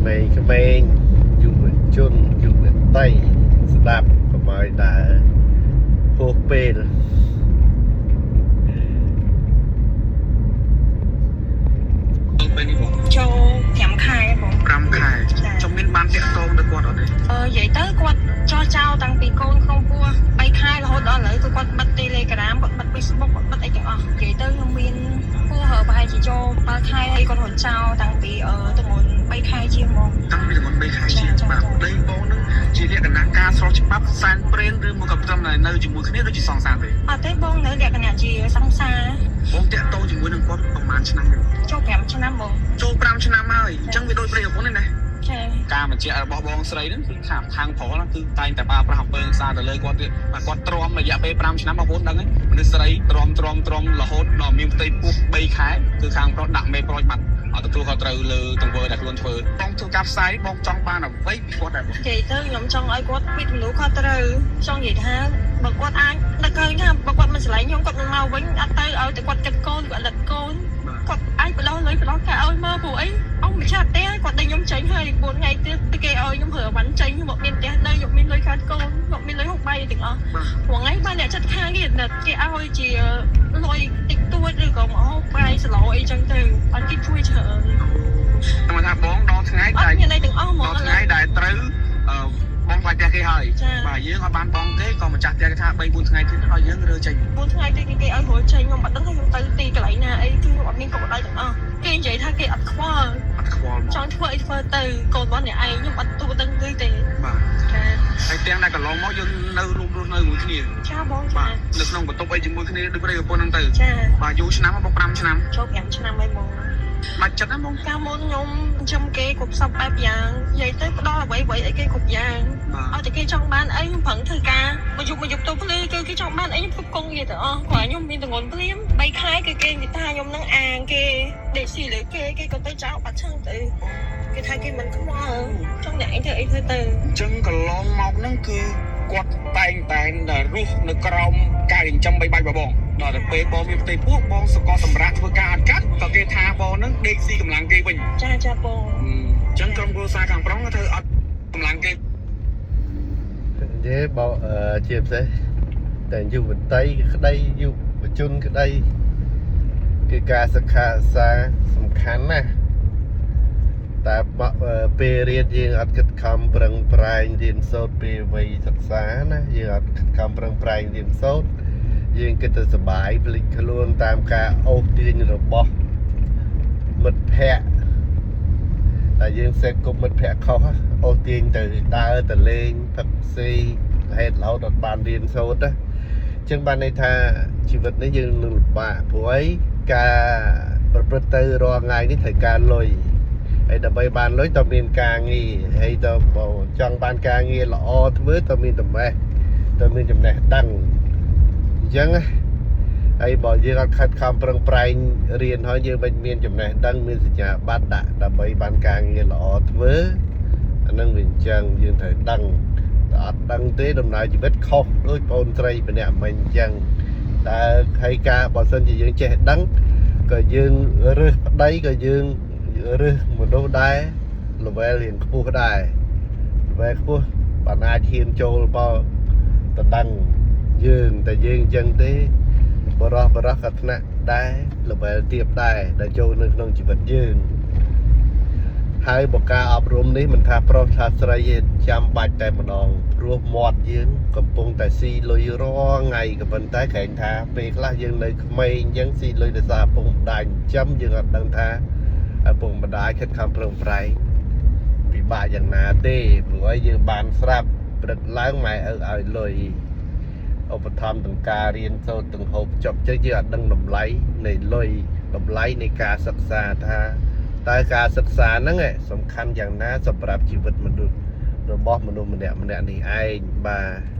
ក្មេងយុវជនយុវតីស្ដាប់កុំឲ្យដើរហួសពេលចូល5 ខែបង5 ខែខ្ញុំមានបានតាក់ទងទៅគាត់អត់ទេនិយាយទៅគាត់ចោះចោលតាំងពីកូនក្នុងពោះ3 ខែរហូតដល់ឥឡូវគឺគាត់បិទ Telegram គាត់បិទ Facebook គាត់បិទអីទាំងអស់និយាយទៅខ្ញុំមានពោះប្រហែលជាចូល7 ខែហើយគាត់រត់ចោលតាំងពីទម្ងន់3 ខែជាងហ្មងតាំងពីទម្ងន់3 ខែជាងបាទដីបងនឹងជាលក្ខណៈការស្រុះច្បាប់សែនព្រេនឬមកក៏ត្រឹមតែនៅជាមួយគ្នាដូចជាសងសាទេអត់ទេបងនៅលក្ខណៈជាសង្សារបងតាក់ទងជាមួយនឹងគាត់ប្រហែលឆ្នាំទេចូល5 ឆ្នាំបងចូល5 ឆ្នាំហើយអញ្ចឹងវាដូចប្រិយប្រពន្ធហ្នឹងណាចាការបញ្ជាក់របស់បងស្រីហ្នឹងគឺខាងប្រុសហ្នឹងគឺតែងតែប្រើប្រាស់អំពើហិង្សាទៅលើគាត់ទៀតបាទគាត់ទ្រាំរយៈពេល5 ឆ្នាំបងប្អូនដឹងហ្នឹងមនុស្សស្រីទ្រាំរហូតដល់មានផ្ទៃពោះ3 ខែគឺខាងប្រុសដាក់មេប្រូចបាត់អត់ទទួលខុសត្រូវលើទង្វើដែលខ្លួនធ្វើបងធ្វើការផ្សាយបងចង់បានអ្វីពីគាត់ដែរបងនិយាយទៅខ្ញុំចង់ឲ្យគាត់ពិតមនុស្សខុសត្រូវចង់និយាយថាបើគាត់អាចនឹកឃើញថាបើគាត់មិនស្រឡាញ់ខ្ញុំគាត់មិនមកវិញអត់ទៅឲ្យតែគាត់គិតកូនគាត់លិតកូនគាត់អាចបដោះលុយបដោះកាឲ្យមកព្រោះអីអង្គម្ចាស់ផ្ទះគាត់ដេញខ្ញុំចេញហើយ4 ថ្ងៃទៀតគេឲ្យខ្ញុំប្រើវ៉ាន់ចេញមកមានផ្ទះនៅខ្ញុំមានលុយខាតកូនខ្ញុំមានលុយហូបបាយទាំងអស់ព្រោះថ្ងៃបានអ្នកចិត្តខាងគេឲ្យជាលុយតិចតួចឬក៏មកហូបបាយស្លោអីចឹងទៅអត់គេជួយច្រើនតាមថាបងដល់ថ្ងៃដែលមានអីទាំងអស់ហ្មងដល់ថ្ងៃដែលត្រូវបងខ្លាចផ្ទះគេហើយបាទយើងអត់បានបងទេក៏ម្ចាស់ផ្ទះគេថា3 4 ថ្ងៃទៀតឲ្យយើងរើចេញ4 ថ្ងៃទៀតគេឲ្យរើចេញខ្ញុំអត់ដឹងថាខ្ញុំទៅទីកន្លែងណាអីគឺខ្ញុំអត់មានកុំដៅទាំងអស់គេនិយាយថាគេអត់ខ្វល់ចង់ធ្វើអីធ្វើទៅកូនរបស់អ្នកឯងខ្ញុំអត់ទូដឹងទេទេបាទចាហើយទាំងដែលកន្លងមកយើងនៅរួមរស់នៅមួយគ្នាចាបងបាទនៅក្នុងបន្ទប់អីជាមួយគ្នាដូចប្រិយប្រពន្ធហ្នឹងទៅចាបាទយូរឆ្នាំមក5 ឆ្នាំចូល5 ឆ្នាំហើយបងមកចិត្តហ្នឹងបងកាលមុនខ្ញុំចំគេគ្រប់សពបែបយ៉ាងនិយាយទៅផ្ដល់អ្វីអីគេគ្រប់យ៉ាងឲ្យតែគេចង់បានអីខ្ញុំប្រឹងធ្វើការមកយប់ទៅភ្លឺគឺគេចង់បានអីខ្ញុំគ្រប់កងនិយាយទៅអស់ព្រោះខ្ញុំមានទម្ងន់ភ្លាម3 ខែគឺគេនិយាយថាខ្ញុំនឹងអាងគេដេកស៊ីលើគេក៏ទៅចោលបាត់ឆឹងទៅគេថាគេមិនខ្វល់ចង់អ្នកឯងធ្វើអីធ្វើទៅអញ្ចឹងកន្លងមកហ្នឹងគឺគាត់តែងតែរស់នៅក្រោមការចិញ្ចឹមបីបាច់របស់បងដល់ទៅពេលបងមានផ្ទៃពោះបងសកលសម្រាប់ធ្វើការអត់កាត់ក៏គេថាបងហ្នឹងដេកស៊ីកម្លាំងគេវិញចាបងអញ្ចឹងក្រុមគ្រួសារខាងប្រុសធ្វើអត់កម្លាំងគេនិយាយបងជាពិសេសតែយុវតីក្តីយុវជនក្តីគឺការសិក្សាសំខាន់ណាស់តែពេលរៀនយើងអត់គិតខំប្រឹងប្រែងរៀនសូត្រពេលវ័យសិក្សាណាយើងអត់ខិតខំប្រឹងប្រែងរៀនសូត្រយើងគិតទៅសុបាយភ្លេចខ្លួនតាមការអូសទាញរបស់មិត្តភ័ក្តិតែយើងសេពគប់មិត្តភ័ក្តិខុសអូសទាញទៅដើរទៅលេងផឹកស៊ីហេតុឡោតអត់បានរៀនសូត្រណាអញ្ចឹងបានន័យថាជីវិតនេះយើងនឹងលំបាកព្រោះអីការប្រព្រឹត្តទៅរាល់ថ្ងៃនេះត្រូវការលុយហើយដើម្បីបានលុយតើមានការងារហើយតើបើចង់បានការងារល្អធ្វើតើមានតម្េះតើមានចំណេះដឹងអញ្ចឹងហើយបើយើងអត់ខិតខំប្រឹងប្រែងរៀនហើយយើងមិនមានចំណេះដឹងមានសញ្ញាបត្រដាក់ដើម្បីបានការងារល្អធ្វើអានឹងវាអញ្ចឹងយើងត្រូវដឹងតែអត់ដឹងទេដំណើរជីវិតខុសដូចបងស្រីម្នាក់មិញអញ្ចឹងតែហើយការបើសិនជាយើងចេះដឹងក៏យើងរើសប្តីក៏យើងរើសមនុស្សដែរ level រៀងខ្ពស់ដែរ level ខ្ពស់បានអាចហ៊ានចូលបើតដឹងយើងតែយើងអញ្ចឹងទេបរោះក៏ថ្នាក់ដែរ level ទាបដែរដែលចូលនៅក្នុងជីវិតយើងហើយបើការអប់រំនេះមិនថាប្រុសថាស្រីទេចាំបាច់តែម្ដងព្រោះមាត់យើងកំពុងតែស៊ីលុយរាល់ថ្ងៃក៏ប៉ុន្តែក្រែងថាពេលខ្លះយើងនៅក្មេងអញ្ចឹងស៊ីលុយដោយសារពុកម្ដាយចិញ្ចឹមយើងអត់ដឹងថាពុកម្ដាយខិតខំប្រឹងប្រែងពិបាកយ៉ាងណាទេព្រោះឲ្យយើងបានស្រាប់ព្រឹកឡើងម៉ែឪឲ្យលុយឧបត្ថម្ភទាំងការរៀនសូត្រទាំងហូបចុកចឹងយើងអត់ដឹងតម្លៃនៃលុយតម្លៃនៃការសិក្សាថាតើការសិក្សាហ្នឹងសំខាន់យ៉ាងណាសម្រាប់ជីវិតមនុស្សរបស់មនុស្សម្នាក់នេះឯងបាទ